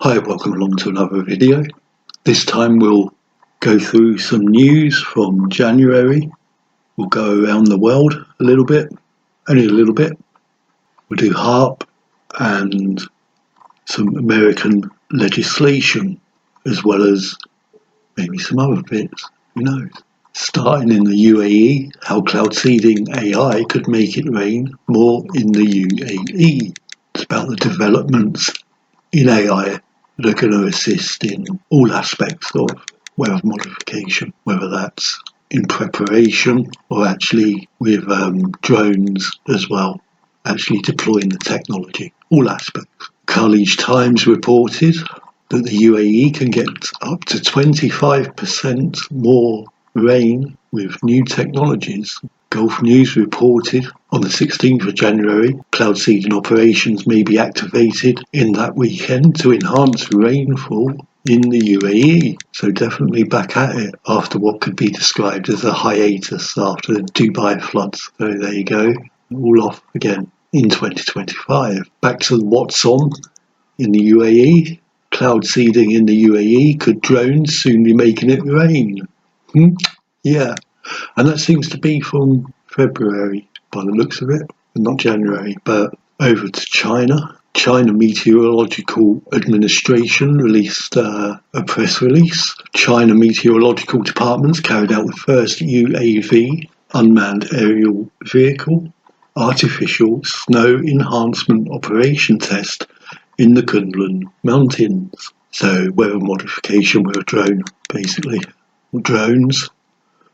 Hi, welcome along to another video. This time we'll go through some news from January. We'll go around the world a little bit, only a little bit. We'll do HAARP and some American legislation, as well as maybe some other bits, who knows. Starting in the UAE, how cloud seeding AI could make it rain more in the UAE. It's about the developments in AI that are going to assist in all aspects of weather modification, whether that's in preparation or actually with drones as well, actually deploying the technology, all aspects. Khaleej Times reported that the UAE can get up to 25% more rain with new technologies. Gulf News reported on the 16th of January, cloud seeding operations may be activated in that weekend to enhance rainfall in the UAE. So definitely back at it after what could be described as a hiatus after the Dubai floods. So there you go, all off again in 2025. Back to what's on in the UAE. Cloud seeding in the UAE, could drones soon be making it rain? Yeah. And that seems to be from February by the looks of it, not January. But over to China. China Meteorological Administration released a press release. China Meteorological Departments carried out the first UAV, unmanned aerial vehicle, artificial snow enhancement operation test in the Kunlun Mountains. So weather modification with a drone, basically. Drones.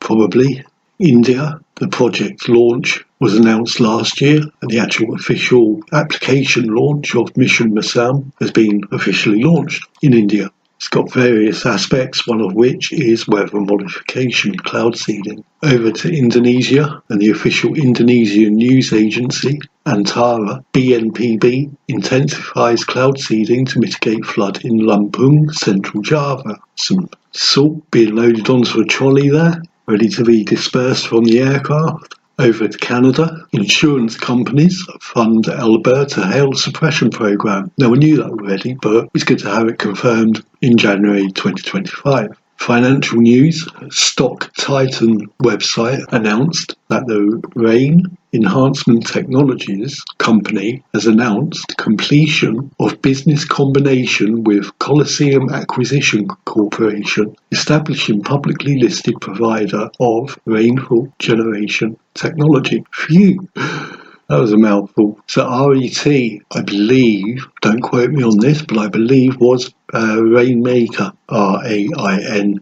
Probably. India, the project launch was announced last year, and the actual official application launch of Mission Masam has been officially launched in India. It's got various aspects, one of which is weather modification, cloud seeding. Over to Indonesia, and the official Indonesian news agency, Antara BNPB, intensifies cloud seeding to mitigate flood in Lampung, Central Java. Some salt being loaded onto a trolley there, ready to be dispersed from the aircraft. Over to Canada, insurance companies fund Alberta hail suppression program. Now, we knew that already, but it's good to have it confirmed in January 2025. Financial news, Stock Titan website announced that the Rain Enhancement Technologies company has announced completion of business combination with Coliseum Acquisition Corporation, establishing publicly listed provider of rainfall generation technology. Phew, that was a mouthful. So RET, I believe, don't quote me on this, but I believe was Rainmaker, Rainmaker,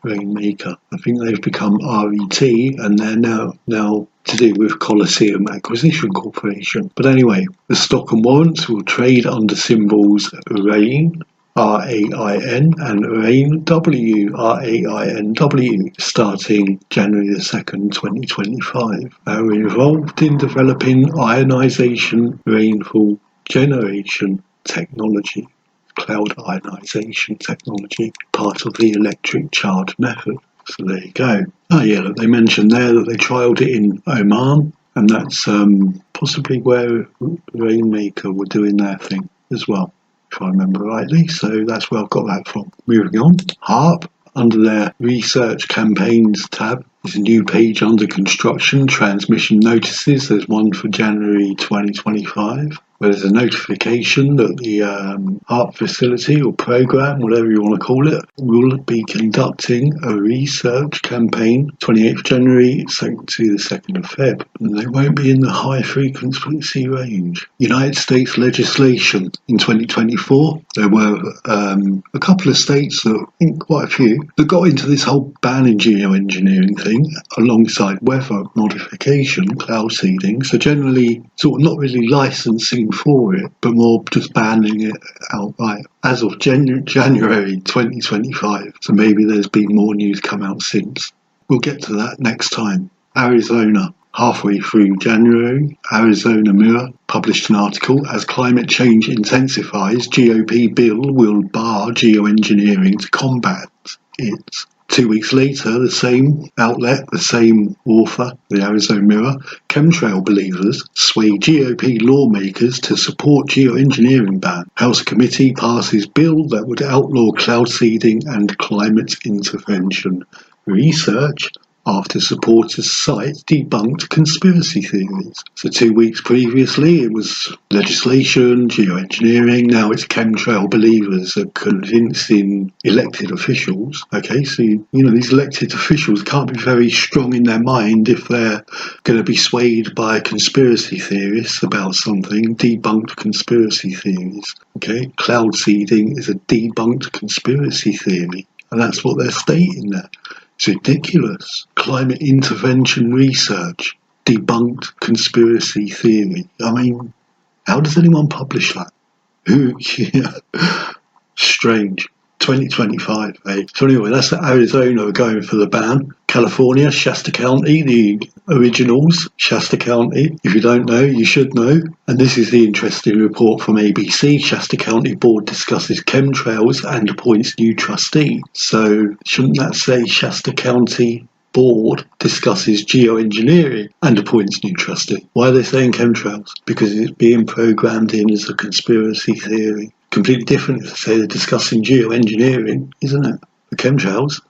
Rainmaker. I think they've become RET, and they're now to do with Coliseum Acquisition Corporation. But anyway, the stock and warrants will trade under symbols RAIN, RAIN, and RAINW, RAINW, starting January the 2nd, 2025. Are involved in developing ionization rainfall generation technology, cloud ionization technology, part of the electric charge method. So there you go. Oh yeah, look, they mentioned there that they trialled it in Oman, and that's possibly where Rainmaker were doing their thing as well, if I remember rightly. So that's where I've got that from. Moving on, HAARP, under their research campaigns tab, there's a new page under construction, transmission notices. There's one for January 2025, where there's a notification that the HAARP facility or program, whatever you want to call it, will be conducting a research campaign 28th January to the 2nd of Feb. And they won't be in the high frequency range. United States legislation in 2024, there were a couple of states, I think quite a few, that got into this whole banning geoengineering thing alongside weather modification, cloud seeding. So generally sort of not really licensing for it, but more just banning it outright as of January 2025. So maybe there's been more news come out since. We'll get to that next time. Arizona. Halfway through January, Arizona Mirror published an article, as climate change intensifies, GOP bill will bar geoengineering to combat it. 2 weeks later, the same outlet, the same author, the Arizona Mirror, chemtrail believers sway GOP lawmakers to support geoengineering ban. House committee passes bill that would outlaw cloud seeding and climate intervention. Research after supporters cite debunked conspiracy theories. So 2 weeks previously it was legislation, geoengineering, now it's chemtrail believers are convincing elected officials. Okay, so these elected officials can't be very strong in their mind if they're going to be swayed by conspiracy theorists about something, debunked conspiracy theories. Okay, cloud seeding is a debunked conspiracy theory, and that's what they're stating there. It's ridiculous. Climate intervention research, debunked conspiracy theory. I mean, how does anyone publish that? Strange. 2025, eh? So anyway, that's Arizona going for the ban. California, Shasta County, the originals, Shasta County. If you don't know, you should know. And this is the interesting report from ABC. Shasta County Board discusses chemtrails and appoints new trustee. So shouldn't that say Shasta County Board discusses geoengineering and appoints new trustee? Why are they saying chemtrails? Because it's being programmed in as a conspiracy theory. Completely different if they say they're discussing geoengineering, isn't it? The chemtrails.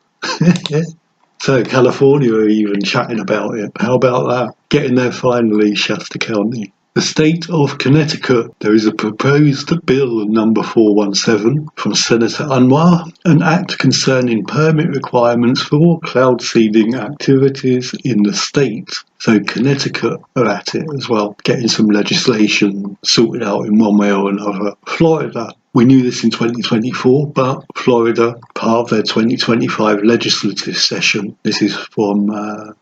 So California are even chatting about it. How about that? Getting there finally, Shasta County. The state of Connecticut, there is a proposed bill number 417 from Senator Anwar, an act concerning permit requirements for cloud seeding activities in the state. So Connecticut are at it as well, getting some legislation sorted out in one way or another. Florida, we knew this in 2024, but Florida, part of their 2025 legislative session. This is from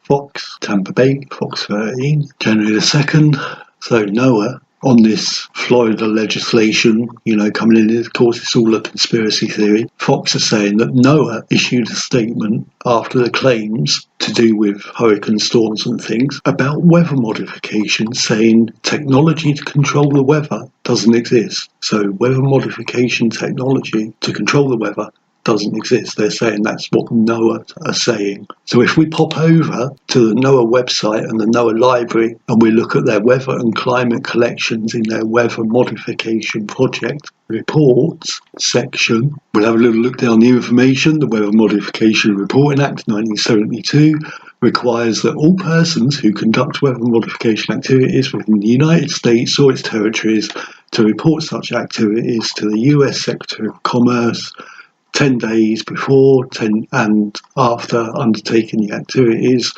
Fox, Tampa Bay, Fox 13, January the 2nd. So NOAA, on this Florida legislation, coming in, of course, it's all a conspiracy theory. Fox is saying that NOAA issued a statement after the claims to do with hurricane storms and things about weather modification, saying technology to control the weather doesn't exist. So weather modification technology to control the weather doesn't exist. They're saying that's what NOAA are saying. So if we pop over to the NOAA website and the NOAA library and we look at their weather and climate collections in their weather modification project reports section, we'll have a little look down the information. The Weather Modification Reporting Act 1972 requires that all persons who conduct weather modification activities within the United States or its territories to report such activities to the US Secretary of Commerce 10 days before, 10 and after undertaking the activities,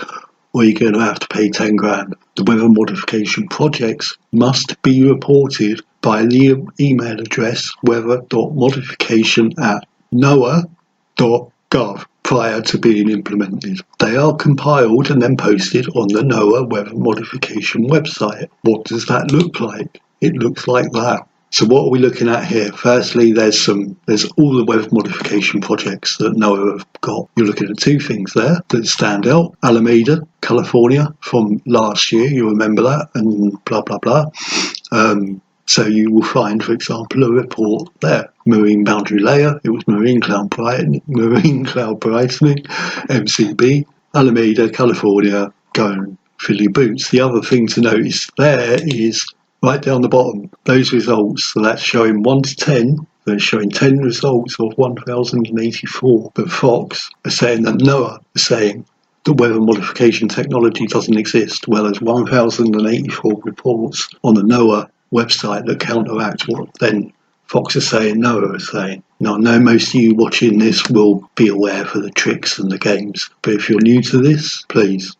or you're going to have to pay 10 grand. The weather modification projects must be reported by the email address weather.modification@noaa.gov prior to being implemented. They are compiled and then posted on the NOAA weather modification website. What does that look like? It looks like that. So what are we looking at here? Firstly, there's all the weather modification projects that NOAA have got. You're looking at two things there that stand out. Alameda, California, from last year, you remember that, and blah, blah, blah. So you will find, for example, a report there. Marine boundary layer, it was marine cloud brightening, MCB, Alameda, California, go and fill your boots. The other thing to notice there is right down the bottom, those results, so that's showing 1 to 10, so it's showing 10 results of 1,084. But Fox are saying that NOAA are saying the weather modification technology doesn't exist, well as 1,084 reports on the NOAA website that counteract what then Fox are saying, NOAA are saying. Now, I know most of you watching this will be aware for the tricks and the games, but if you're new to this, please,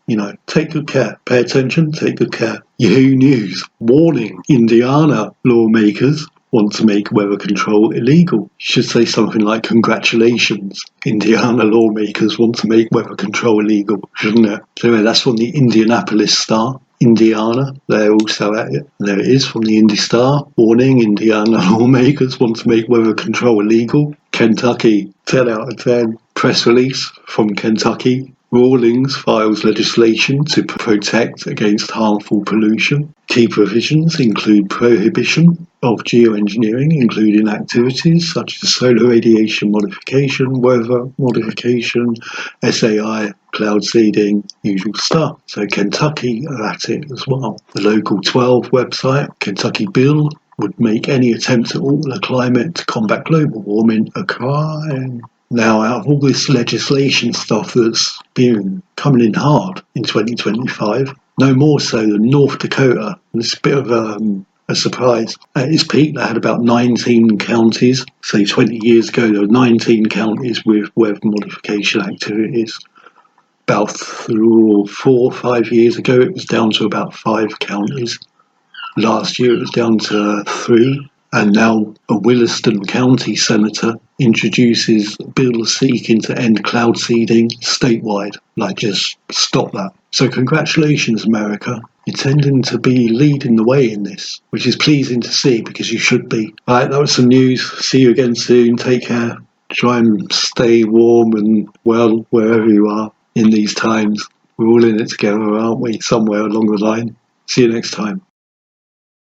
take good care. Pay attention, take good care. Yahoo News, warning, Indiana lawmakers want to make weather control illegal. Should say something like, congratulations, Indiana lawmakers want to make weather control illegal, shouldn't it? So anyway, that's from the Indianapolis Star. Indiana, they're also at it. And there it is from the Indy Star. Warning, Indiana lawmakers want to make weather control illegal. Kentucky, 10 out of 10. Press release from Kentucky. Rawlings files legislation to protect against harmful pollution. Key provisions include prohibition of geoengineering, including activities such as solar radiation modification, weather modification, SAI, cloud seeding, usual stuff. So Kentucky are at it as well. The Local 12 website, Kentucky Bill, would make any attempt to alter the climate to combat global warming a crime. Now, out of all this legislation stuff that's been coming in hard in 2025, no more so than North Dakota, and it's a bit of a surprise. At its peak, they had about 19 counties. Say 20 years ago, there were 19 counties with weather modification activities. About 4 or 5 years ago, it was down to about 5 counties. Last year, it was down to 3. And now a Williston County senator introduces a bill seeking to end cloud seeding statewide. Just stop that. So congratulations, America. You're tending to be leading the way in this, which is pleasing to see because you should be. Right, that was some news. See you again soon. Take care. Try and stay warm and well wherever you are in these times. We're all in it together, aren't we? Somewhere along the line. See you next time.